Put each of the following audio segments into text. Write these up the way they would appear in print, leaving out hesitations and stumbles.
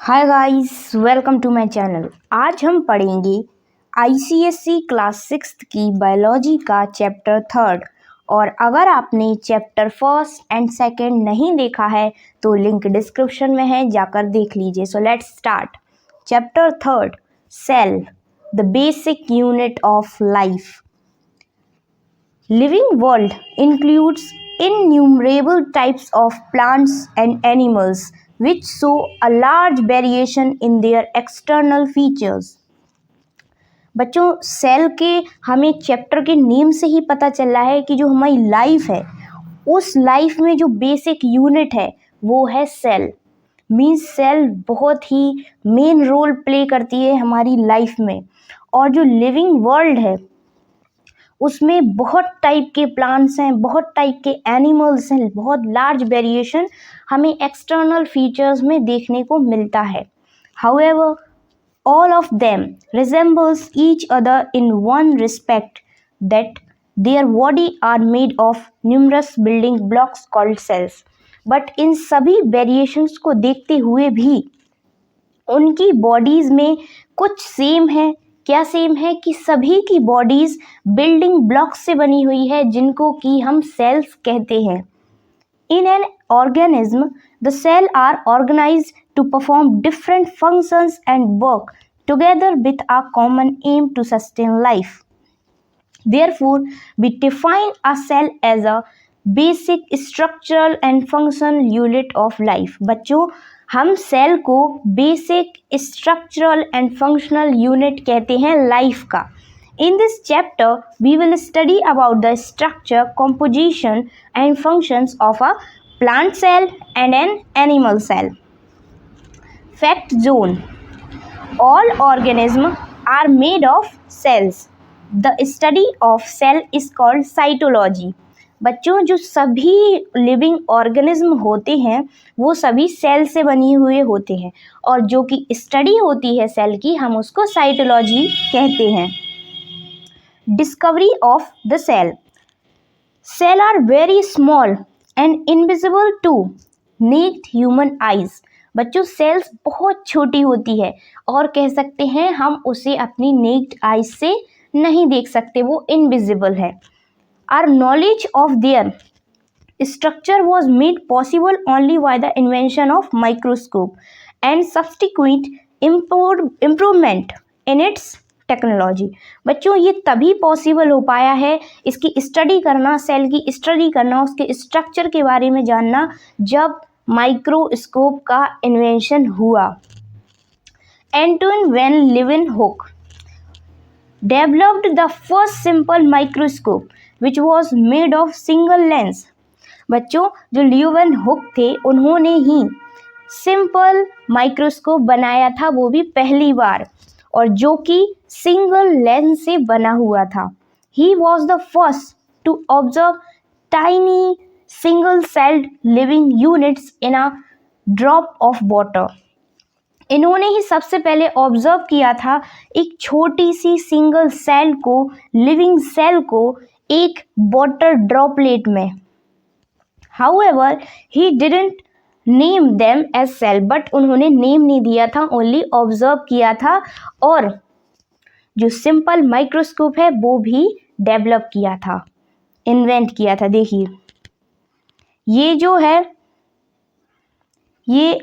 Hi guys, welcome to my channel. आज हम पढ़ेंगे आईसीएसई क्लास 6 की बायोलॉजी का चैप्टर 3। और अगर आपने चैप्टर 1 एंड 2 नहीं देखा है तो लिंक डिस्क्रिप्शन में है, जाकर देख लीजिए। So let's start. Chapter 3, cell, the basic unit of life. Living world includes innumerable types of plants and animals which show a large variation in their external features. बच्चों, सेल के हमें chapter के name से ही पता चल रहा है कि जो हमारी लाइफ है उस लाइफ में जो बेसिक यूनिट है वो है सेल। मीन्स सेल बहुत ही मेन रोल प्ले करती है हमारी लाइफ में। और जो लिविंग वर्ल्ड है उसमें बहुत टाइप के प्लांट्स हैं, बहुत टाइप के एनिमल्स हैं, बहुत लार्ज वेरिएशन हमें एक्सटर्नल फीचर्स में देखने को मिलता है। However, all of them resembles each other in one respect, that their body are made of numerous building blocks called cells. But इन सभी वेरिएशंस को देखते हुए भी उनकी बॉडीज में कुछ सेम है। क्या सेम है? कि सभी की बॉडीज बिल्डिंग ब्लॉक्स से बनी हुई है जिनको कि हम सेल्स कहते हैं। In an organism the cell are organised to perform different functions and work together with a common aim to sustain life. Therefore, we define a cell as a basic structural and functional unit of life. बच्चों, हम cell को basic structural and functional unit कहते हैं life का। In this chapter we will study about the structure, composition and functions of a plant cell and an animal cell. Fact zone: all organisms are made of cells. The study of cell is called cytology. बच्चों, जो सभी living organism होते हैं वो सभी cell से बने हुए होते हैं और जो कि स्टडी होती है सेल की, हम उसको साइटोलॉजी कहते हैं। Discovery of the cell: cell are very small and invisible to naked human eyes. बच्चों, सेल्स बहुत छोटी होती है और कह सकते हैं हम उसे अपनी नेक्ड आइज से नहीं देख सकते, वो इनविजिबल है। Our knowledge of their structure was made possible only by the invention of microscope and subsequent improvement in its technology. बच्चों, ये तभी पॉसिबल हो पाया है, इसकी स्टडी करना, सेल की स्टडी करना, उसके स्ट्रक्चर के बारे में जानना, जब माइक्रोस्कोप का इन्वेंशन हुआ। एंटोइन वैन लीeuwenhoek developed the first simple microscope which was made of single lens. बच्चों, जो लीeuwenhoek थे उन्होंने ही सिंपल माइक्रोस्कोप बनाया था, वो भी पहली बार, और जो कि सिंगल लेंस से बना हुआ था। He was the first to observe tiny single celled living units in a drop of water. इन्होंने ही सबसे पहले ऑब्जर्व किया था एक छोटी सी सिंगल सेल को, लिविंग सेल को, एक वाटर ड्रॉपलेट में। However, he didn't name them as cell, but उन्होंने नेम नहीं दिया था, ओनली ऑब्जर्व किया था। और जो सिंपल माइक्रोस्कोप है वो भी डेवलप किया था, इन्वेंट किया था। देखिए, ये जो है ये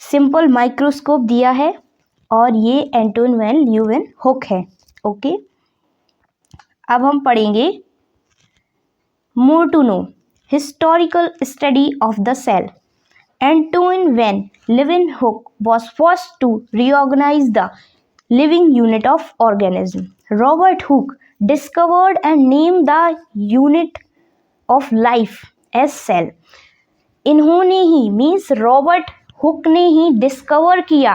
सिंपल माइक्रोस्कोप दिया है और ये एंटोइन वैन लीeuwenhoek है। ओके, अब हम पढ़ेंगे more to know historical study of the cell. Antoine van लीeuwenhoek was first to reorganize the living unit of organism. Robert Hooke discovered and named the unit of life as cell. इन्होंने ही, means Robert Hooke ने ही discover किया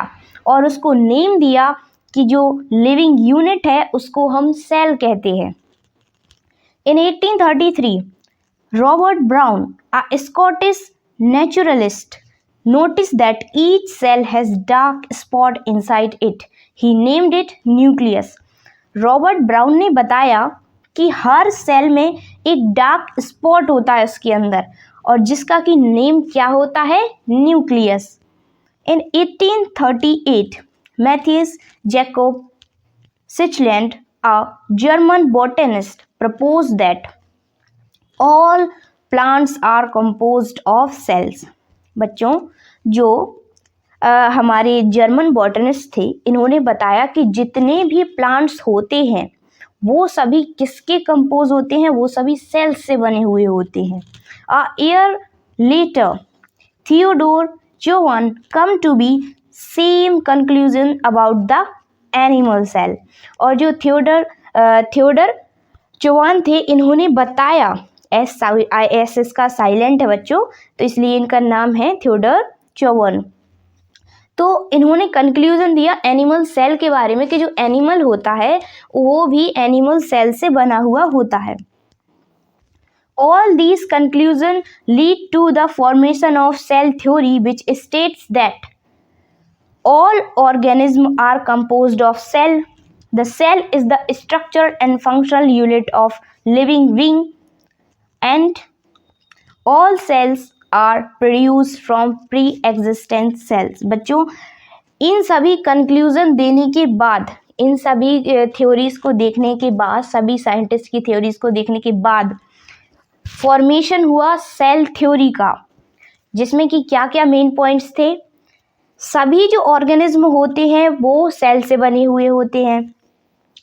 और उसको name दिया कि जो living unit है उसको हम सेल कहते हैं। इन 1833 Robert brown, a Scottish naturalist, noticed that each cell has dark spot inside it. He named it nucleus. Robert brown ने बताया कि हर सेल में एक डार्क स्पॉट होता है उसके अंदर, और जिसका कि नेम क्या होता है? Nucleus. In 1838, Matthias Jakob Sichland, a German botanist, proposed that all plants are composed of cells. बच्चों, जो हमारे जर्मन बॉटनिस्ट थे, इन्होंने बताया कि जितने भी प्लांट्स होते हैं वो सभी किसके कंपोज होते हैं, वो सभी सेल्स से बने हुए होते हैं. A year later, Theodore Johann come to be same conclusion about the animal cell. और जो थियोडर चौहान थे, इन्होंने बताया, एस इसका साइलेंट है बच्चों, तो इसलिए इनका नाम है थियोडर चौहान. तो इन्होंने कंक्लूजन दिया एनिमल सेल के बारे में कि जो एनिमल होता है वो भी एनिमल सेल से बना हुआ होता है. All these conclusions lead to the formation of cell theory, which states that all organisms are composed of cell. The cell is the structure and functional unit of living being, and all cells are produced from pre-existent cells. बच्चों, इन सभी conclusion देने के बाद, इन सभी theories को देखने के बाद, सभी साइंटिस्ट की थ्योरीज को देखने के बाद फॉर्मेशन हुआ सेल थ्योरी का, जिसमें कि क्या क्या मेन पॉइंट्स थे. सभी जो ऑर्गेनिज्म होते हैं वो सेल से बने हुए होते हैं.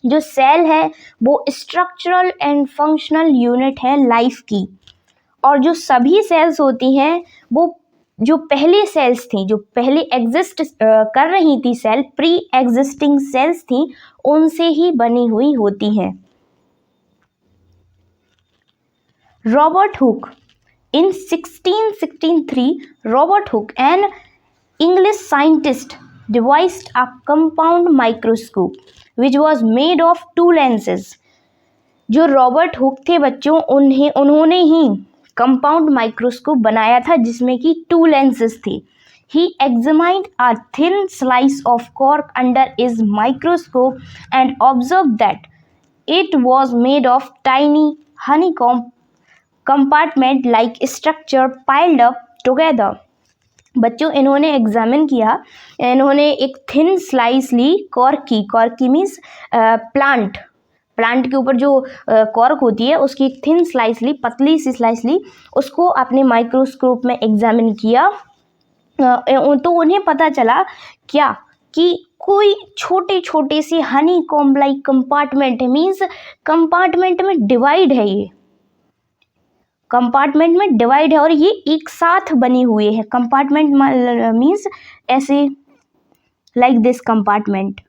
जो सेल है वो स्ट्रक्चरल एंड फंक्शनल यूनिट है लाइफ की. और जो सभी सेल्स होती हैं वो जो पहले सेल्स थी, जो पहले एग्जिस्ट कर रही थी सेल, प्री एग्जिस्टिंग सेल्स थी, उनसे ही बनी हुई होती हैं. Robert Hooke. In 1663, Robert Hooke, an English scientist, devised a compound microscope which was made of two lenses. जो रॉबर्ट हुक थे बच्चों, उन्होंने ही कंपाउंड माइक्रोस्कोप बनाया था जिसमें कि टू लेंसेज थे. He examined a thin slice of cork under his microscope and observed that it was made of tiny honeycomb compartment like structure piled up together. बच्चों, इन्होंने एग्जामिन किया, इन्होंने एक थिन स्लाइस ली कॉर्क की means plant के ऊपर जो cork होती है उसकी एक थिन स्लाइस ली, पतली सी स्लाइस ली, उसको अपने माइक्रोस्कोप में एग्जामिन किया. तो उन्हें पता चला क्या कि कोई छोटे छोटे से हनी कॉम्ब लाइक कंपार्टमेंट है, मीन्स कंपार्टमेंट में डिवाइड है, ये कंपार्टमेंट में डिवाइड है और ये एक साथ बने हुए हैं. कंपार्टमेंट मीन्स ऐसे लाइक दिस कंपार्टमेंट,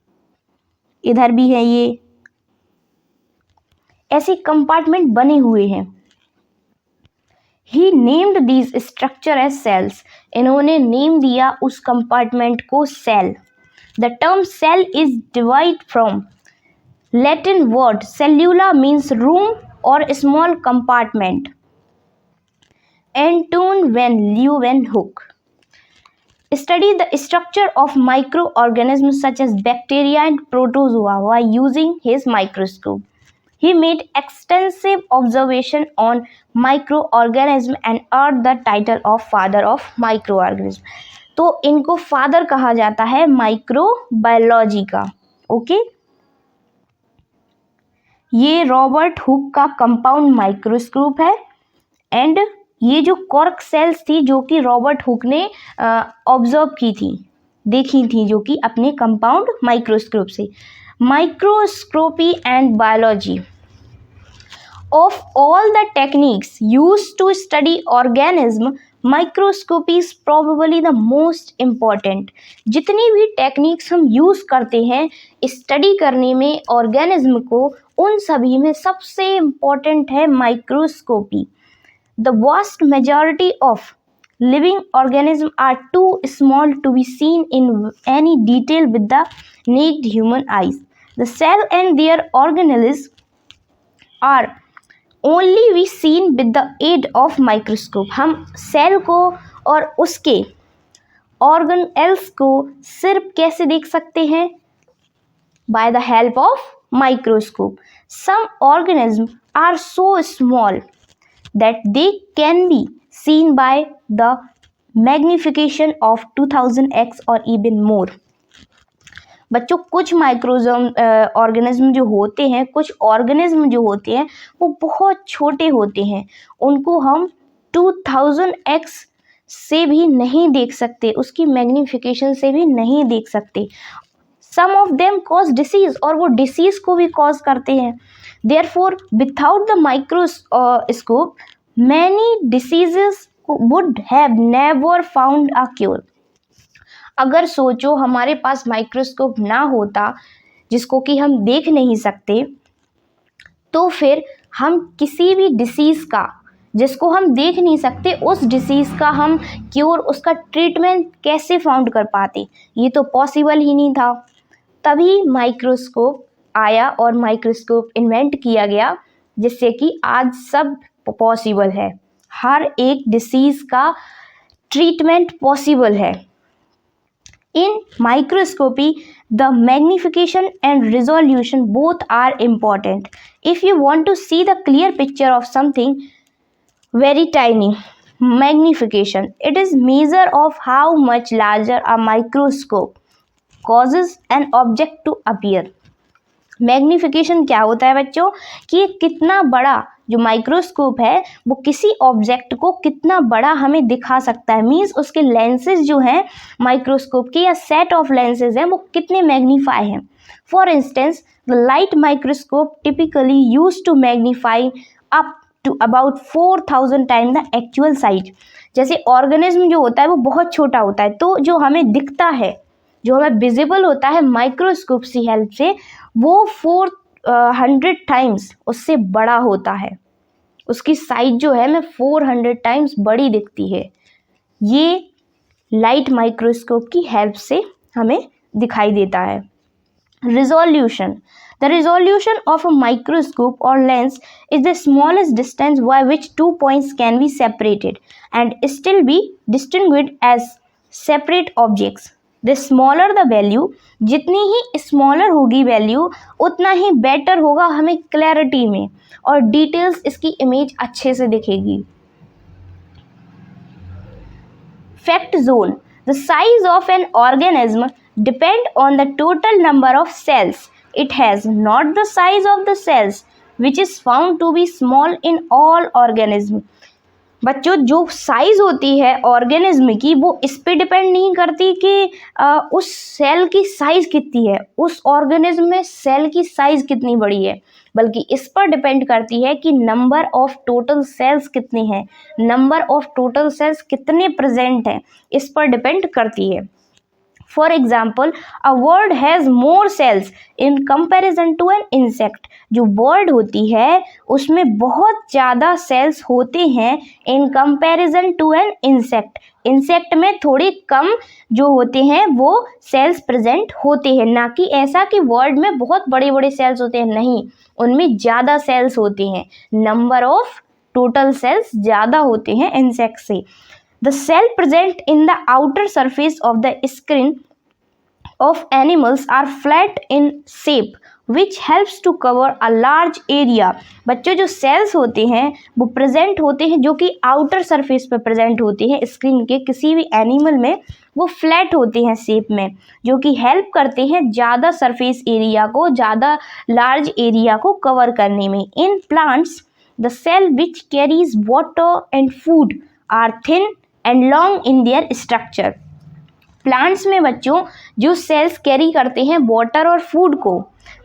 इधर भी है, ये ऐसे कंपार्टमेंट बने हुए हैं. He named these structure as cells. इन्होंने नेम दिया उस कंपार्टमेंट को cell. The term cell is divide from Latin word cellula means room और small compartment. Anton van Leeuwenhoek studied the structure of microorganisms such as bacteria and protozoa by using his microscope. He made extensive observation on microorganisms and earned the title of father of microorganism. तो इनको father कहा जाता है microbiology का. Okay, ये Robert Hooke का compound microscope है. And ये जो कॉर्क सेल्स थी जो कि रॉबर्ट हुक ने ऑब्जर्व की थी, देखी थी, जो कि अपने कंपाउंड माइक्रोस्कोप से. Microscopy and biology. Of all the techniques used to study organism, microscopy is probably the most important. जितनी भी टेक्निक्स हम यूज़ करते हैं स्टडी करने में ऑर्गेनिज्म को, उन सभी में सबसे इम्पॉर्टेंट है microscopy. The vast majority of living organisms are too small to be seen in any detail with the naked human eyes. The cell and their organelles are only be seen with the aid of microscope. हम cell को और उसके organelles को सिर्फ कैसे देख सकते हैं? By the help of microscope. Some organisms are so small that they can be seen by the magnification of 2000x और इवन मोर। बच्चों कुछ माइक्रोजोम ऑर्गेनिज्म जो होते हैं, कुछ ऑर्गेनिज्म जो होते हैं वो बहुत छोटे होते हैं, उनको हम 2000x से भी नहीं देख सकते, उसकी मैग्निफिकेशन से भी नहीं देख सकते। सम ऑफ देम कॉज डिसीज, और वो डिसीज को भी कॉज करते हैं। Therefore without the microscope many diseases would have never found a cure. अगर सोचो हमारे पास माइक्रोस्कोप ना होता जिसको कि हम देख नहीं सकते, तो फिर हम किसी भी डिसीज़ का, जिसको हम देख नहीं सकते, उस डिसीज़ का हम क्योर, उसका ट्रीटमेंट कैसे फाउंड कर पाते? ये तो पॉसिबल ही नहीं था। तभी माइक्रोस्कोप आया और माइक्रोस्कोप इन्वेंट किया गया, जिससे कि आज सब पॉसिबल है, हर एक डिसीज़ का ट्रीटमेंट पॉसिबल है। In microscopy, the magnification and resolution both are important. If you want to see the clear picture of something very tiny, magnification, it is measure of how much larger a microscope causes an object to appear. Magnification क्या होता है बच्चों, कि कितना बड़ा जो microscope है वो किसी ऑब्जेक्ट को कितना बड़ा हमें दिखा सकता है। मीन्स उसके लेंसेज जो हैं माइक्रोस्कोप के, या सेट ऑफ लेंसेज हैं, वो कितने मैग्नीफाई हैं। For instance the light microscope typically use to magnify up to about 4000 time the actual size. जैसे ऑर्गेनिज्म जो होता है वो बहुत छोटा होता है, तो जो हमें दिखता है, जो हमें विजिबल होता है माइक्रोस्कोप की हेल्प से, वो 400 टाइम्स उससे बड़ा होता है। उसकी साइज जो है हमें 400 टाइम्स बड़ी दिखती है। ये लाइट माइक्रोस्कोप की हेल्प से हमें दिखाई देता है। Resolution, the resolution of a microscope और lens is the smallest distance by which 2 points can be separated and still be distinguished as separate objects. The smaller the value, जितनी ही smaller होगी वैल्यू उतना ही बेटर होगा हमें clarity में, और details इसकी इमेज अच्छे से दिखेगी। Fact zone, the size of an organism depend on the total number of cells it has, not the size of the cells which is found to be small in all organism. बच्चों जो size होती है organism की वो इस पे depend नहीं करती कि उस सेल की साइज कितनी है, उस ऑर्गेनिज्म में सेल की साइज कितनी बड़ी है, बल्कि इस पर डिपेंड करती है कि नंबर ऑफ टोटल सेल्स कितने हैं, नंबर ऑफ टोटल सेल्स कितने प्रेजेंट हैं, इस पर डिपेंड करती है। For example a bird has more cells in comparison to an insect. जो बर्ड होती है उसमें बहुत ज़्यादा सेल्स होते हैं in comparison to an insect. Insect में थोड़े कम जो होते हैं वो सेल्स प्रेजेंट होते हैं, ना कि ऐसा कि बर्ड में बहुत बड़े बड़े सेल्स होते हैं, नहीं, उनमें ज़्यादा सेल्स होते हैं, नंबर ऑफ टोटल सेल्स ज़्यादा होते हैं इंसेक्ट से। The cell present in the outer surface of the skin of animals are flat in shape, which helps to cover a large area. बच्चों जो सेल्स होते हैं वो प्रेजेंट होते हैं, जो कि आउटर सरफेस पे प्रेजेंट होते हैं स्किन के किसी भी एनिमल में, वो फ्लैट होते हैं शेप में, जो कि हेल्प करते हैं ज़्यादा सरफेस एरिया को, ज़्यादा लार्ज एरिया को कवर करने में। In plants the cell which carries water and food are thin and long in their structure. Plants में बच्चों जो सेल्स कैरी करते हैं वाटर और फूड को,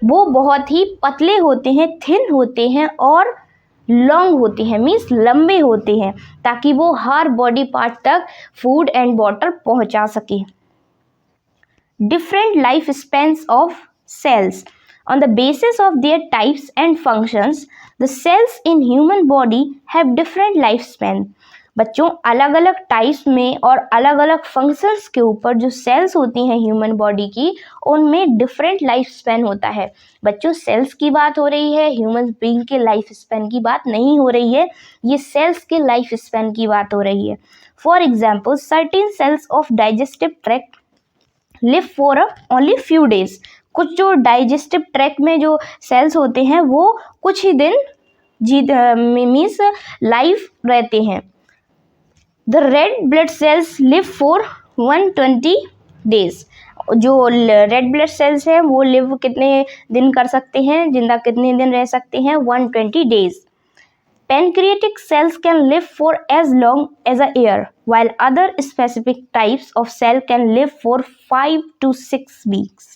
वो बहुत ही पतले होते हैं, थिन होते हैं और लॉन्ग होते हैं, मीन्स लंबे होते हैं, ताकि वो हर बॉडी पार्ट तक फूड एंड वाटर पहुंचा सके। Different life spans of cells on the basis of their types and functions, the cells in human body have different lifespan. बच्चों अलग अलग टाइप्स में और अलग अलग फंक्शंस के ऊपर जो सेल्स होती हैं ह्यूमन बॉडी की, उनमें डिफरेंट लाइफ स्पैन होता है। बच्चों सेल्स की बात हो रही है, ह्यूमन बीइंग के लाइफ स्पैन की बात नहीं हो रही है, ये सेल्स के लाइफ स्पैन की बात हो रही है। For example certain cells of digestive tract live for only few days. कुछ जो डाइजेस्टिव ट्रैक्ट में जो सेल्स होते हैं वो कुछ ही दिन मीन्स लाइफ रहते हैं। The red blood sales live for 120 days. जो रेड ब्लड सेल्स हैं वो लिव कितने दिन कर सकते हैं, जिंदा कितने दिन रह सकते हैं, 120 days. Pancreatic cells can live for as long as a year, while other specific types of cell can live for 5 to 6 weeks.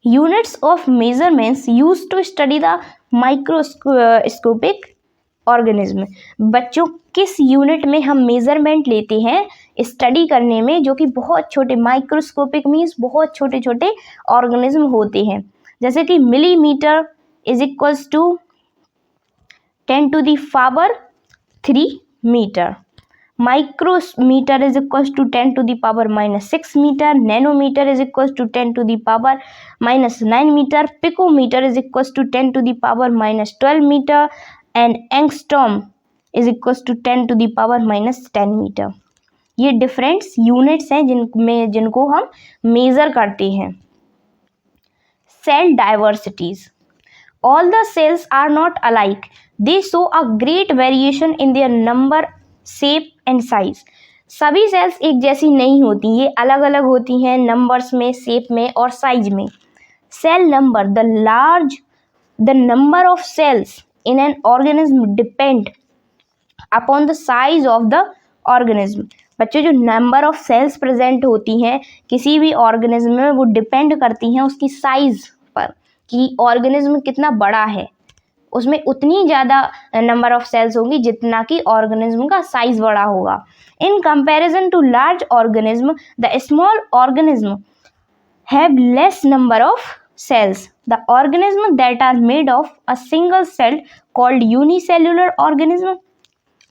Units of measurements used to study the microscopic organism. बच्चों किस unit में हम measurement लेते हैं study करने में, जो कि बहुत छोटे, माइक्रोस्कोपिक मीन्स बहुत छोटे छोटे ऑर्गेनिज्म होते हैं, जैसे कि millimetre is equals to 10 to the power 3 metre, micrometre is equals to 10 to the power -6 metre, nanometre is equals to 10 to the power -9 metre, picometre is equals to 10 to the power -12 metre and angstrom is equals to 10 to the power -10 metre. ये different units हैं जिनको हम measure करते हैं। Cell diversities. All the cells are not alike. They show a great variation in their number, shape and size. सभी sales एक जैसी नहीं होती, ये अलग अलग होती हैं नंबर्स में, शेप में और साइज में। Cell number. the number of cells in an organism depend upon the size of the organism. बच्चों जो नंबर ऑफ सेल्स प्रेजेंट होती हैं किसी भी ऑर्गेनिज्म में, वो डिपेंड करती हैं उसकी साइज पर कि ऑर्गेनिज्म कितना बड़ा है, उसमें उतनी ज़्यादा नंबर ऑफ सेल्स होंगी जितना कि ऑर्गेनिज्म का साइज बड़ा होगा। In comparison to large organism the small organism have less number of cells. The organism that are made of a single cell called unicellular organism.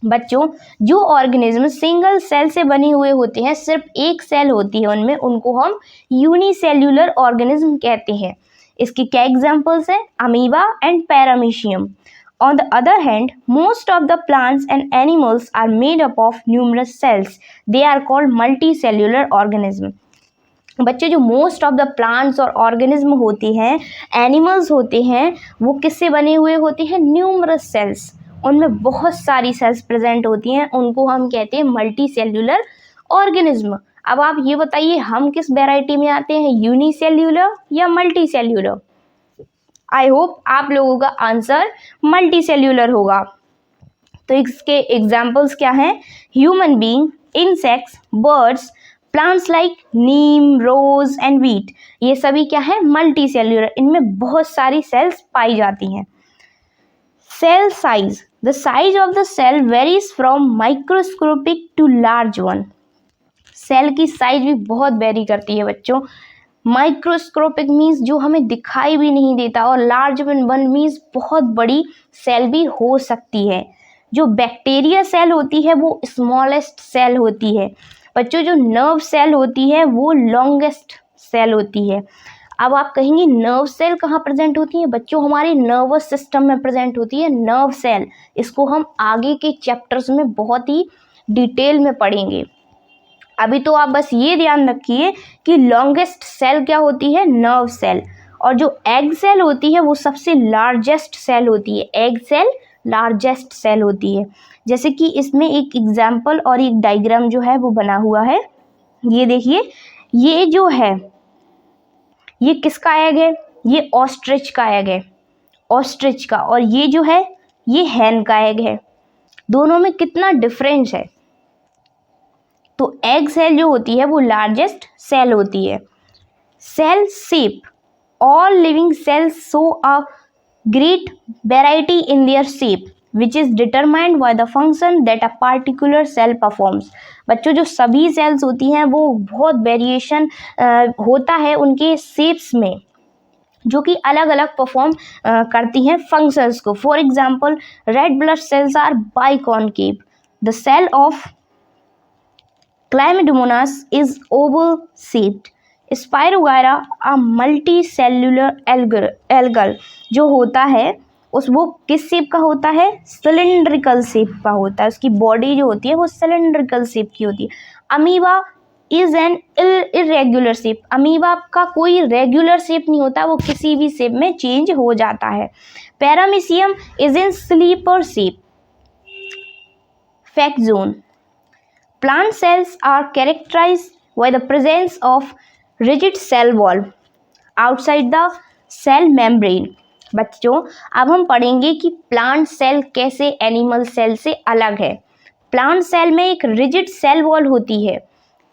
बच्चों जो ऑर्गेनिज्म सिंगल सेल से बने हुए होते हैं, सिर्फ एक सेल होती है उनमें, उनको हम यूनिसेल्यूलर ऑर्गेनिज्म कहते हैं। इसकी क्या एग्जांपल्स हैं? Amoeba and paramecium. On the other hand, most of the plants and animals are made up of numerous cells. They are called multicellular organism. बच्चे जो मोस्ट ऑफ द प्लांट्स और organism होते हैं, एनिमल्स होते हैं, वो किससे बने हुए होते हैं? न्यूमरस सेल्स, उनमें बहुत सारी सेल्स प्रेजेंट होती हैं, उनको हम कहते हैं मल्टी सेल्यूलर ऑर्गेनिज्म। अब आप ये बताइए हम किस वैरायटी में आते हैं, यूनिसेल्यूलर या मल्टी सेल्यूलर? आई होप आप लोगों का आंसर मल्टी सेल्यूलर होगा। तो इसके एग्जाम्पल्स क्या हैं? Human being, insects, birds, plants like neem, rose and wheat, ये सभी क्या है? मल्टी सेल्यूलर, इनमें बहुत सारी सेल्स पाई जाती हैं। Cell size, the size of the cell varies from microscopic to large one. Cell की साइज भी बहुत वेरी करती है बच्चों। माइक्रोस्कोपिक मीन्स जो हमें दिखाई भी नहीं देता, और लार्ज वन मीन्स बहुत बड़ी सेल भी हो सकती है। जो बैक्टीरिया सेल होती है वो स्मॉलेस्ट सेल होती है बच्चों। जो नर्व सेल होती है वो लॉन्गेस्ट सेल होती है। अब आप कहेंगे नर्व सेल कहाँ प्रेजेंट होती है? बच्चों हमारे नर्वस सिस्टम में प्रेजेंट होती है नर्व सेल। इसको हम आगे के चैप्टर्स में बहुत ही डिटेल में पढ़ेंगे। अभी तो आप बस ये ध्यान रखिए कि लॉन्गेस्ट सेल क्या होती है? Nerve cell. और जो एग सेल होती है वो सबसे लार्जेस्ट सेल होती है। एग सेल लार्जेस्ट सेल होती है। जैसे कि इसमें एक एग्जाम्पल और एक डायग्राम जो है वो बना हुआ है, ये देखिए। ये जो है ये किसका एग है? ये ऑस्ट्रिच का एग है, ऑस्ट्रिच का। और ये जो है ये हैन का एग है। दोनों में कितना डिफरेंस है? तो एग सेल जो होती है वो लार्जेस्ट सेल होती है। Cell shape, all living cells show a great variety in their shape which is determined by the function that a particular cell performs. बच्चों जो सभी सेल्स होती हैं वो बहुत वेरिएशन होता है उनके शेप्स में, जो कि अलग अलग परफॉर्म करती हैं फंक्शंस को। For example red blood cells are biconcave, the cell of Chlamydomonas is oval shaped. Spirogyra a multicellular algal जो होता है उस वो किस शेप का होता है? सिलेंड्रिकल शेप का होता है। उसकी बॉडी जो होती है वो सिलेंड्रिकल शेप की होती है। Amoeba is an irregular shape, amoeba का कोई रेगुलर शेप नहीं होता, वो किसी भी शेप में चेंज हो जाता है। Paramecium is in slipper shape, Fact zone. Plant cells are characterized by the presence of rigid cell wall outside the cell membrane. बच्चों, अब हम पढ़ेंगे कि प्लांट सेल कैसे एनिमल सेल से अलग है। प्लांट सेल में एक रिजिड सेल वॉल होती है।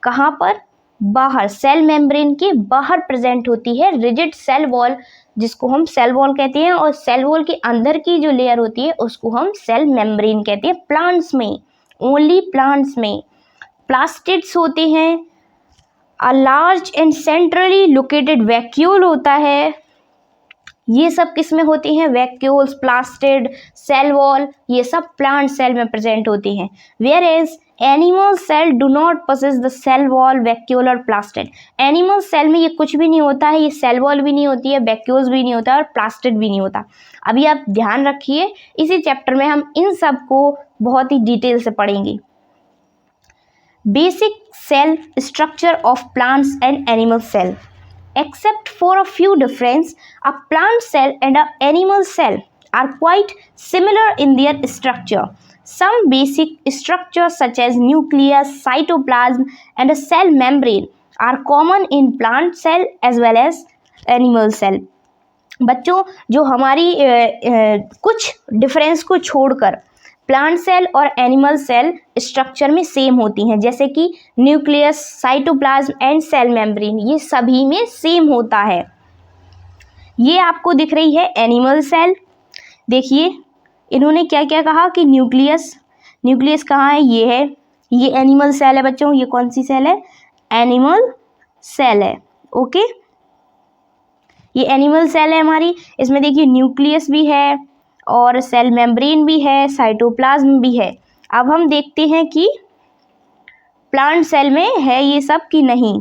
कहाँ पर? बाहर, सेल मेम्ब्रेन के बाहर प्रेजेंट होती है रिजिड सेल वॉल, जिसको हम सेल वॉल कहते हैं, और सेल वॉल के अंदर की जो लेयर होती है उसको हम सेल मेम्ब्रेन कहते हैं। प्लांट्स में, ओनली प्लांट्स में प्लास्टिड्स होते हैं। A large and centrally located vacuole होता है। ये सब किस में होती हैं? वैक्यूल्स, प्लास्टिड, सेल वॉल, ये सब प्लांट सेल में प्रेजेंट होती हैं। Whereas animal cell do not possess the cell wall, vacuole और प्लास्टिड। एनिमल सेल में ये कुछ भी नहीं होता है, ये सेल वॉल भी नहीं होती है, वैक्यूल्स भी नहीं होता है और प्लास्टिड भी नहीं होता। अभी आप ध्यान रखिए, इसी चैप्टर में हम इन सब को बहुत ही डिटेल से पढ़ेंगे। Basic cell structure of plants and animal cell. Except for a few difference, a plant cell and an animal cell are quite similar in their structure. Some basic structures such as nucleus, cytoplasm, and a cell membrane are common in plant cell as well as animal cell. बच्चों, जो हमारी कुछ difference को छोड़कर plant cell और animal cell structure में same होती हैं, जैसे कि nucleus, cytoplasm and cell membrane, ये सभी में सेम होता है। ये आपको दिख रही है एनिमल सेल। देखिए इन्होंने क्या क्या कहा कि न्यूक्लियस, न्यूक्लियस कहाँ है? ये है, ये एनिमल सेल है बच्चों। ये कौन सी सेल है? एनिमल सेल है। ओके, ये एनिमल सेल है हमारी। इसमें देखिए न्यूक्लियस भी है और सेल मेम्ब्रेन भी है, साइटोप्लाज्म भी है। अब हम देखते हैं कि प्लांट सेल में है ये सब कि नहीं।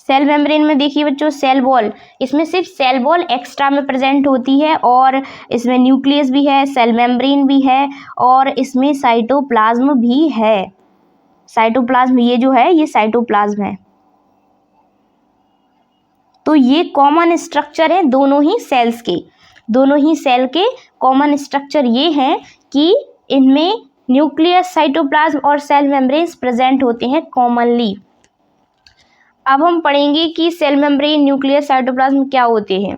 सेल मेम्ब्रेन में देखिए बच्चों, सेल वॉल, इसमें सिर्फ सेल वॉल एक्स्ट्रा में प्रेजेंट होती है और इसमें न्यूक्लियस भी है, सेल मेम्ब्रेन भी है और इसमें साइटोप्लाज्म भी है। साइटोप्लाज्म ये जो है ये साइटोप्लाज्म है। तो ये कॉमन स्ट्रक्चर है दोनों ही सेल्स के। दोनों ही सेल के कॉमन स्ट्रक्चर ये हैं कि इनमें न्यूक्लियस, साइटोप्लाज्म और सेल मेम्ब्रेन्स प्रेजेंट होते हैं कॉमनली। अब हम पढ़ेंगे कि सेल मेम्ब्रेन, न्यूक्लियस, साइटोप्लाज्म क्या होते हैं।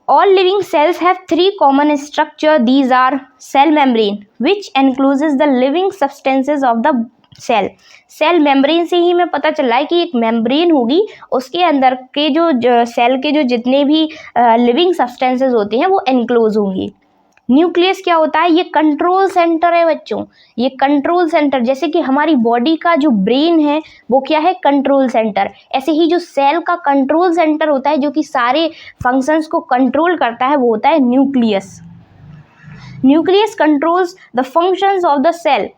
All living cells have three common structure. These are cell membrane, which encloses the living substances of the cell. Cell membrane से ही हमें पता चला है कि एक मेम्ब्रेन होगी, उसके अंदर के जो सेल के जो जितने भी लिविंग सब्सटेंसेस होते हैं वो एनक्लोज होंगी। न्यूक्लियस क्या होता है? ये कंट्रोल सेंटर है बच्चों। ये कंट्रोल सेंटर, जैसे कि हमारी बॉडी का जो ब्रेन है वो क्या है? Control centre. ऐसे ही जो सेल का कंट्रोल सेंटर होता है जो कि सारे फंक्शंस को कंट्रोल करता है, वो होता है nucleus. Nucleus controls the functions of the cell.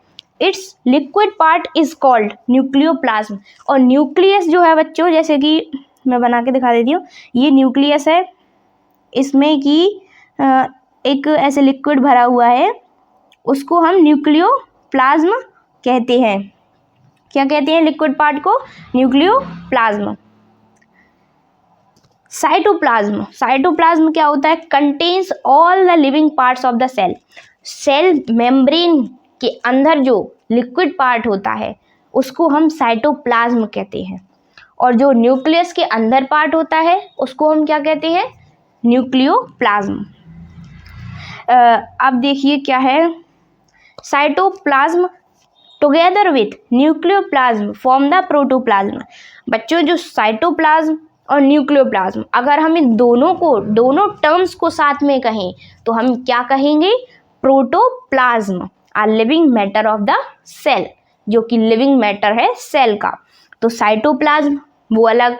Its liquid part is called nucleoplasm. और न्यूक्लियस जो है बच्चों, जैसे कि मैं बना के दिखा देती हूँ, ये न्यूक्लियस है, इसमें कि एक ऐसे लिक्विड भरा हुआ है, उसको हम न्यूक्लियोप्लाज्म कहते हैं। क्या कहते हैं लिक्विड पार्ट को? न्यूक्लियोप्लाज्म। साइटोप्लाज्म, साइटोप्लाज्म क्या होता है? Contains all the living parts of the cell. Cell membrane के अंदर जो लिक्विड पार्ट होता है उसको हम साइटोप्लाज्म कहते हैं, और जो न्यूक्लियस के अंदर पार्ट होता है उसको हम क्या कहते हैं? न्यूक्लियोप्लाज्म। अब देखिए क्या है, cytoplasm together with nucleoplasm form the protoplasm. बच्चों, जो साइटोप्लाज्म और न्यूक्लियोप्लाज्म, अगर हम इन दोनों टर्म्स को साथ में कहें तो हम क्या कहेंगे? Protoplasm, a living matter of the cell, जो कि लिविंग मैटर है सेल का। तो साइटोप्लाज्म वो अलग,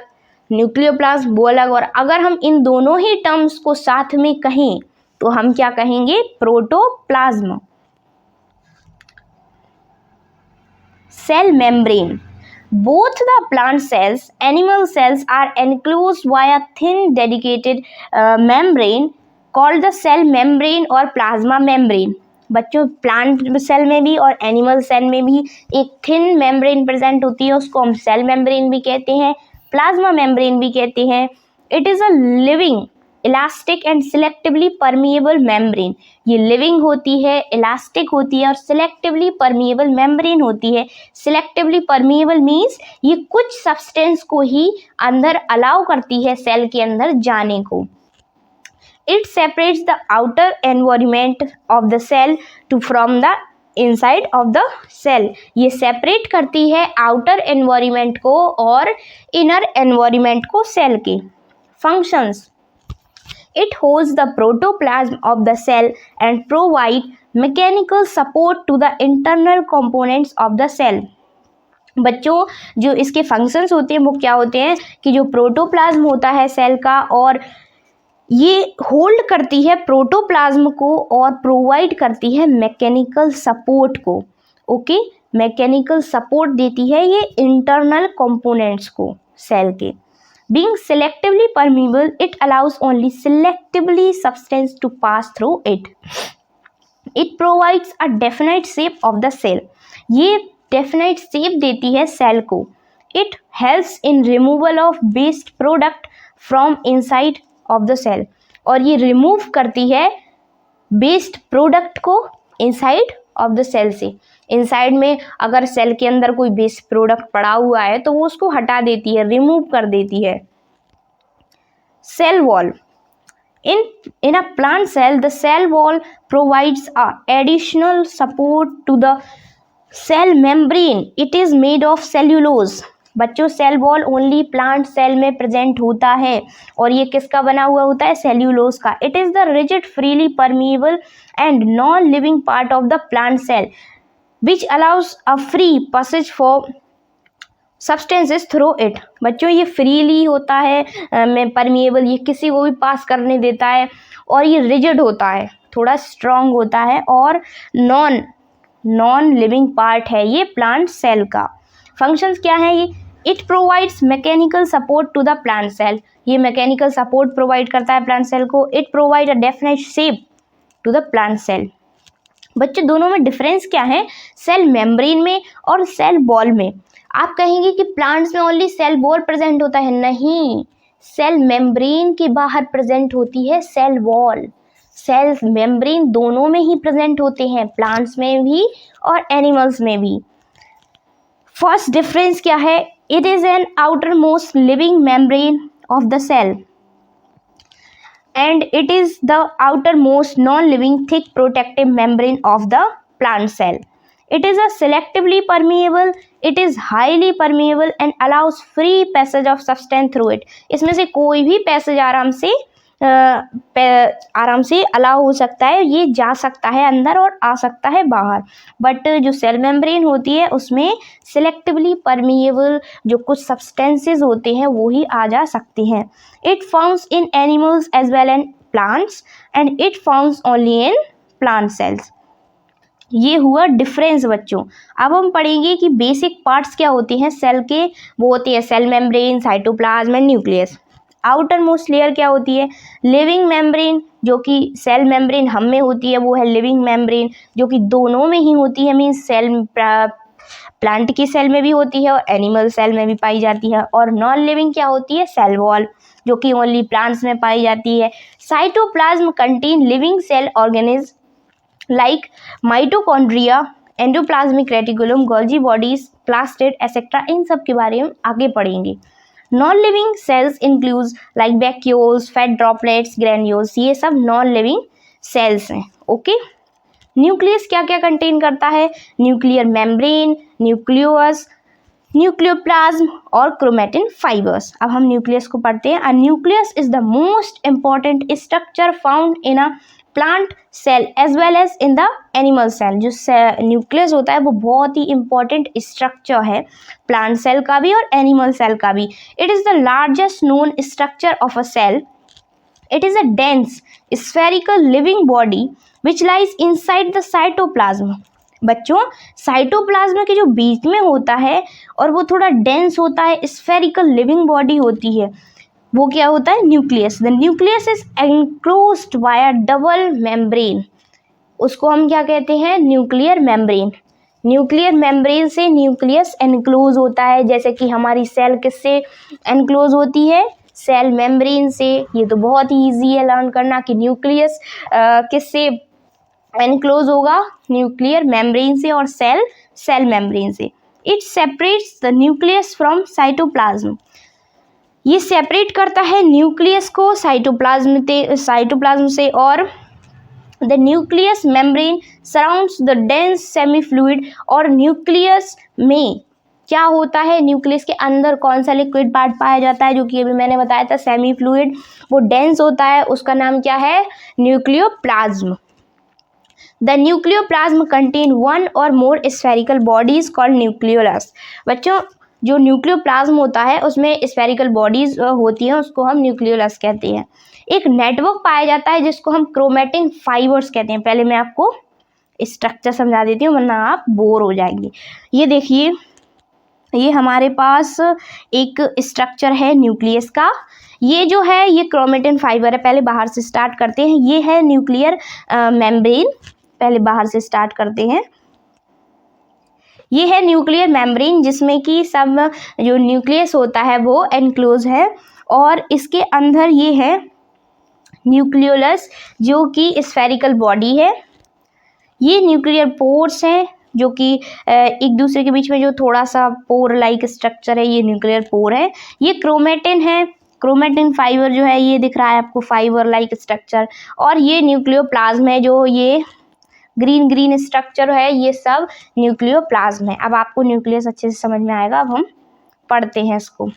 न्यूक्लियोप्लाज्म वो अलग, और अगर हम इन दोनों ही टर्म्स को साथ में कहें तो हम क्या कहेंगे? Protoplasm. Cell membrane. Both the plant cells, animal cells are enclosed by a thin dedicated membrane called the cell membrane और plasma membrane। बच्चों, प्लांट सेल में भी और एनिमल सेल में भी एक थिन मेम्ब्रेन प्रेजेंट होती है, उसको हम सेल मेम्ब्रेन भी कहते हैं, प्लाज्मा मेम्ब्रेन भी कहते हैं। It is a living elastic and selectively permeable membrane. ये लिविंग होती है, इलास्टिक होती है और सिलेक्टिवली परमिएबल मेम्ब्रेन होती है। सिलेक्टिवली परमिएबल मीन्स ये कुछ सब्सटेंस को ही अंदर अलाउ करती है सेल के अंदर जाने को। It separates the outer environment of the cell to from the inside of the cell। ये सेपरेट करती है आउटर एनवायरनमेंट को और इनर एनवायरनमेंट को सेल के। Functions, it holds the protoplasm of the cell and provide mechanical support to the internal components of the cell। बच्चों जो इसके फंक्शंस होते हैं वो क्या होते हैं कि जो प्रोटोप्लाज्म होता है सेल का और ये होल्ड करती है प्रोटोप्लाज्म को और प्रोवाइड करती है मैकेनिकल सपोर्ट को। ओके, मैकेनिकल सपोर्ट देती है ये इंटरनल कंपोनेंट्स को सेल के। Being selectively permeable it allows only selectively substance to pass through it. It provides a definite shape of the cell. ये डेफिनेट शेप देती है सेल को। It helps in removal of waste product from inside of the cell. और ये remove करती है waste product को inside of the cell से। इनसाइड में अगर सेल के अंदर कोई वेस्ट प्रोडक्ट पड़ा हुआ है तो वो उसको हटा देती है, रिमूव कर देती है। Cell wall, in a plant cell the cell wall provides a additional support to the cell membrane। it is made of cellulose। बच्चों cell wall only plant cell में प्रेजेंट होता है और ये किसका बना हुआ होता है? सेल्यूलोज का। It is the rigid freely permeable and non living part of the plant cell which allows a free passage for substances through it. बच्चों ये फ्रीली होता है परमिएबल, ये किसी को भी पास करने देता है और ये रिजिड होता है, थोड़ा स्ट्रॉन्ग होता है और नॉन लिविंग पार्ट है ये प्लांट सेल का। फंक्शंस क्या है ये? It provides mechanical support to the plant cell. ये मैकेनिकल सपोर्ट प्रोवाइड करता है प्लांट सेल को। It provide a definite shape to the plant cell. बच्चों दोनों में डिफरेंस क्या है? सेल मेम्ब्रेन में और सेल वॉल में। आप कहेंगे कि प्लांट्स में ओनली सेल वॉल प्रेजेंट होता है, नहीं, सेल मेम्ब्रेन के बाहर प्रेजेंट होती है सेल वॉल। सेल मेम्ब्रेन दोनों में ही प्रेजेंट होते हैं, प्लांट्स में भी और एनिमल्स में भी। फर्स्ट डिफरेंस क्या है? It is an outermost living membrane of the cell and it is the outermost non-living thick protective membrane of the plant cell. It is a selectively permeable, it is highly permeable and allows free passage of substance through it। इसमें से कोई भी passage आराम से allow हो सकता है, ये जा सकता है अंदर और आ सकता है बाहर। बट जो सेल मेम्ब्रेन होती है उसमें सिलेक्टिवली परमिएबल जो कुछ सब्सटेंसेस होते हैं वो ही आ जा सकते हैं। It founds in animals as well and plants and it founds only in plant cells. ये हुआ डिफरेंस बच्चों। अब हम पढ़ेंगे कि बेसिक पार्ट्स क्या होते हैं सेल के। वो होती है cell membrane, cytoplasm and nucleus. Outermost layer क्या होती है? लिविंग मेम्ब्रेन, जो कि सेल मेम्ब्रेन हम में होती है वो है लिविंग मेम्ब्रेन, जो कि दोनों में ही होती है, मीन्स सेल प्लांट की सेल में भी होती है और एनिमल सेल में भी पाई जाती है। और नॉन लिविंग क्या होती है? सेल वॉल, जो कि ओनली प्लांट्स में पाई जाती है। Cytoplasm contain living cell organism like mitochondria, endoplasmic reticulum, Golgi bodies, plastid etcetera. इन सब के बारे में आगे पढ़ेंगे। Non living cells include like vacuoles, fat droplets, granules, ये सब नॉन लिविंग सेल्स हैं। ओके, न्यूक्लियस क्या क्या कंटेन करता है? न्यूक्लियर मेम्ब्रेन, न्यूक्लियस, न्यूक्लियोप्लाज्म और क्रोमेटिन फाइबर्स। अब हम न्यूक्लियस को पढ़ते हैं। A nucleus is the most important structure found in a plant cell as well as in the animal cell. जो न्यूक्लियस होता है वो बहुत ही इंपॉर्टेंट स्ट्रक्चर है प्लांट सेल का भी और एनिमल सेल का भी। It is the largest known structure of a cell. It is a dense spherical living body which lies inside the cytoplasm. बच्चों साइटोप्लाज्म के जो बीच में होता है और वो थोड़ा डेंस होता है, स्फेरिकल लिविंग बॉडी होती है, वो क्या होता है? Nucleus. The nucleus is enclosed bye a double membrane. उसको हम क्या कहते हैं? Nuclear membrane. न्यूक्लियर मेम्ब्रेन से न्यूक्लियस एनक्लोज होता है। जैसे कि हमारी सेल किससे एनक्लोज होती है? सेल मेम्ब्रेन से। ये तो बहुत ही ईजी है लर्न करना कि न्यूक्लियस किससे एनक्लोज होगा, न्यूक्लियर मेम्ब्रेन से और सेल मेम्ब्रेन से। It separates the nucleus from cytoplasm. ये सेपरेट करता है न्यूक्लियस को साइटोप्लाज्म से। और the nucleus membrane surrounds the dense semi fluid. और न्यूक्लियस में क्या होता है, न्यूक्लियस के अंदर कौन सा लिक्विड पार्ट पाया जाता है, जो कि अभी मैंने बताया था सेमी फ्लूइड, वो डेंस होता है, उसका नाम क्या है, nucleoplasm. The nucleoplasm contain one और मोर स्फेरिकल बॉडीज कॉल्ड न्यूक्लियोलस। बच्चों, जो न्यूक्लियोप्लाज्म होता है उसमें स्फेरिकल बॉडीज होती हैं, उसको हम न्यूक्लियोलस कहते हैं। एक नेटवर्क पाया जाता है जिसको हम क्रोमेटिन फाइबर्स कहते हैं। पहले मैं आपको स्ट्रक्चर समझा देती हूँ वरना आप बोर हो जाएंगे। ये देखिए, ये हमारे पास एक स्ट्रक्चर है न्यूक्लियस का। ये जो है ये क्रोमेटिन फाइबर है। पहले बाहर से स्टार्ट करते हैं। ये है न्यूक्लियर मेम्ब्रेन। पहले बाहर से स्टार्ट करते हैं। ये है न्यूक्लियर मेम्ब्रेन जिसमें कि सब जो न्यूक्लियस होता है वो एनक्लोज है। और इसके अंदर ये है न्यूक्लियोलस जो कि स्फेरिकल बॉडी है। ये न्यूक्लियर पोर्स हैं जो कि एक दूसरे के बीच में जो थोड़ा सा पोर लाइक स्ट्रक्चर है, ये न्यूक्लियर पोर है। ये क्रोमेटिन है, क्रोमेटिन फाइबर जो है ये दिख रहा है आपको, फाइबर लाइक स्ट्रक्चर। और ये न्यूक्लियोप्लाज्म है, जो ये ग्रीन ग्रीन स्ट्रक्चर है, ये सब न्यूक्लियोप्लाज्म है। अब आपको न्यूक्लियस अच्छे से समझ में आएगा। अब हम पढ़ते हैं इसको।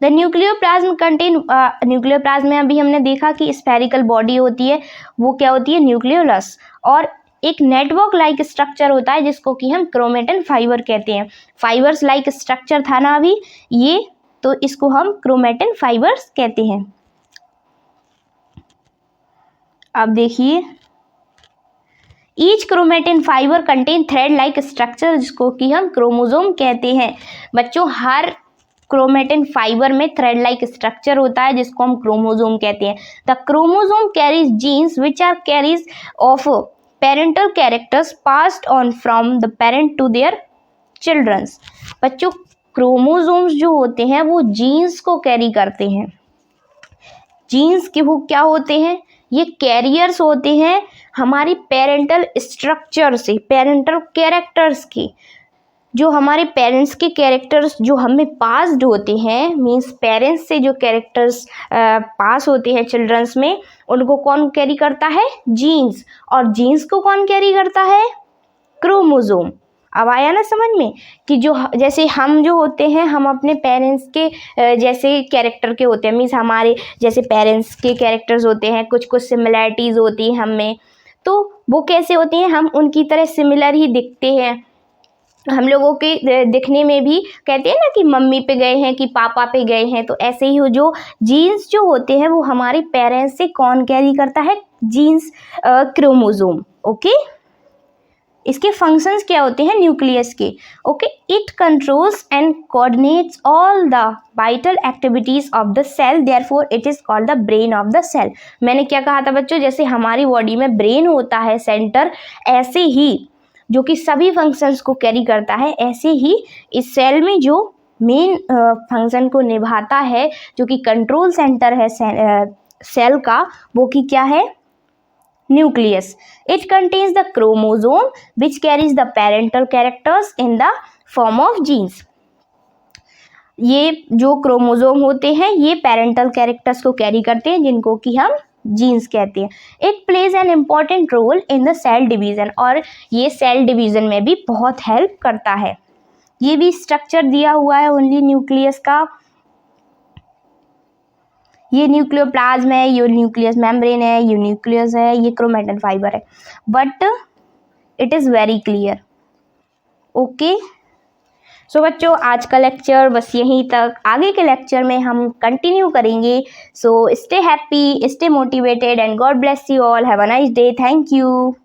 द न्यूक्लियोप्लाज्म कंटेन, न्यूक्लियोप्लाज्म में अभी हमने देखा कि स्फेरिकल बॉडी होती है, वो क्या होती है, न्यूक्लियोलस। और एक नेटवर्क लाइक स्ट्रक्चर होता है जिसको कि हम क्रोमेटिन फाइबर कहते हैं। फाइबर्स लाइक स्ट्रक्चर था ना अभी ये, तो इसको हम क्रोमेटिन फाइबर्स कहते हैं। अब देखिए, each chromatin fibre contain thread like structure जिसको कि हम क्रोमोसोम कहते हैं। बच्चों, हर क्रोमेटिन फाइबर में थ्रेड लाइक स्ट्रक्चर होता है जिसको हम क्रोमोसोम कहते हैं। The chromosome carries genes which are carries of parental characters passed on from the parent to their childrens. बच्चों, क्रोमोसोम्स जो होते हैं वो जीन्स को कैरी करते हैं। जीन्स के वो क्या होते हैं, ये कैरियर्स होते हैं हमारी पेरेंटल स्ट्रक्चर से, पेरेंटल कैरेक्टर्स के। जो हमारे पेरेंट्स के कैरेक्टर्स जो हमें पास्ड होते हैं, मीन्स पेरेंट्स से जो कैरेक्टर्स पास होते हैं चिल्ड्रंस में, उनको कौन कैरी करता है, जीन्स। और जीन्स को कौन कैरी करता है, क्रोमोसोम। अब आया ना समझ में कि जो जैसे हम जो होते हैं, हम अपने पेरेंट्स के जैसे कैरेक्टर के होते हैं, मीन्स हमारे जैसे पेरेंट्स के कैरेक्टर्स होते हैं, कुछ कुछ सिमिलैरिटीज़ होती हैं हम में, तो वो कैसे होती हैं, हम उनकी तरह सिमिलर ही दिखते हैं। हम लोगों के दिखने में भी कहते हैं ना कि मम्मी पे गए हैं कि पापा पे गए हैं, तो ऐसे ही हो जो जीन्स जो होते हैं वो हमारे पेरेंट्स से कौन कैरी करता है, जीन्स, क्रोमोसोम। ओके, इसके फंक्शंस क्या होते हैं न्यूक्लियस के। Okay, it controls and coordinates all the vital activities of the cell, therefore it is called the brain of the cell. मैंने क्या कहा था बच्चों, जैसे हमारी बॉडी में ब्रेन होता है सेंटर, ऐसे ही जो कि सभी फंक्शंस को कैरी करता है, ऐसे ही इस सेल में जो मेन फंक्शन को निभाता है, जो कि कंट्रोल सेंटर है सेल का, वो कि क्या है, nucleus. It contains the chromosome which carries the parental characters in the form of genes. ये जो क्रोमोसोम होते हैं ये पेरेंटल कैरेक्टर्स को कैरी करते हैं जिनको कि हम जीन्स कहते हैं। It plays an important role in the cell division, और ये सेल डिवीज़न में भी बहुत हेल्प करता है। ये भी स्ट्रक्चर दिया हुआ है ओनली न्यूक्लियस का। ये न्यूक्लियोप्लाज्म है, ये न्यूक्लियस मेम्ब्रेन है, ये न्यूक्लियस है, ये क्रोमेटिन फाइबर है, but it is very clear. Okay, so बच्चों, आज का लेक्चर बस यहीं तक। आगे के लेक्चर में हम कंटिन्यू करेंगे। So stay happy, stay motivated and God bless you all. Have a nice day. Thank you.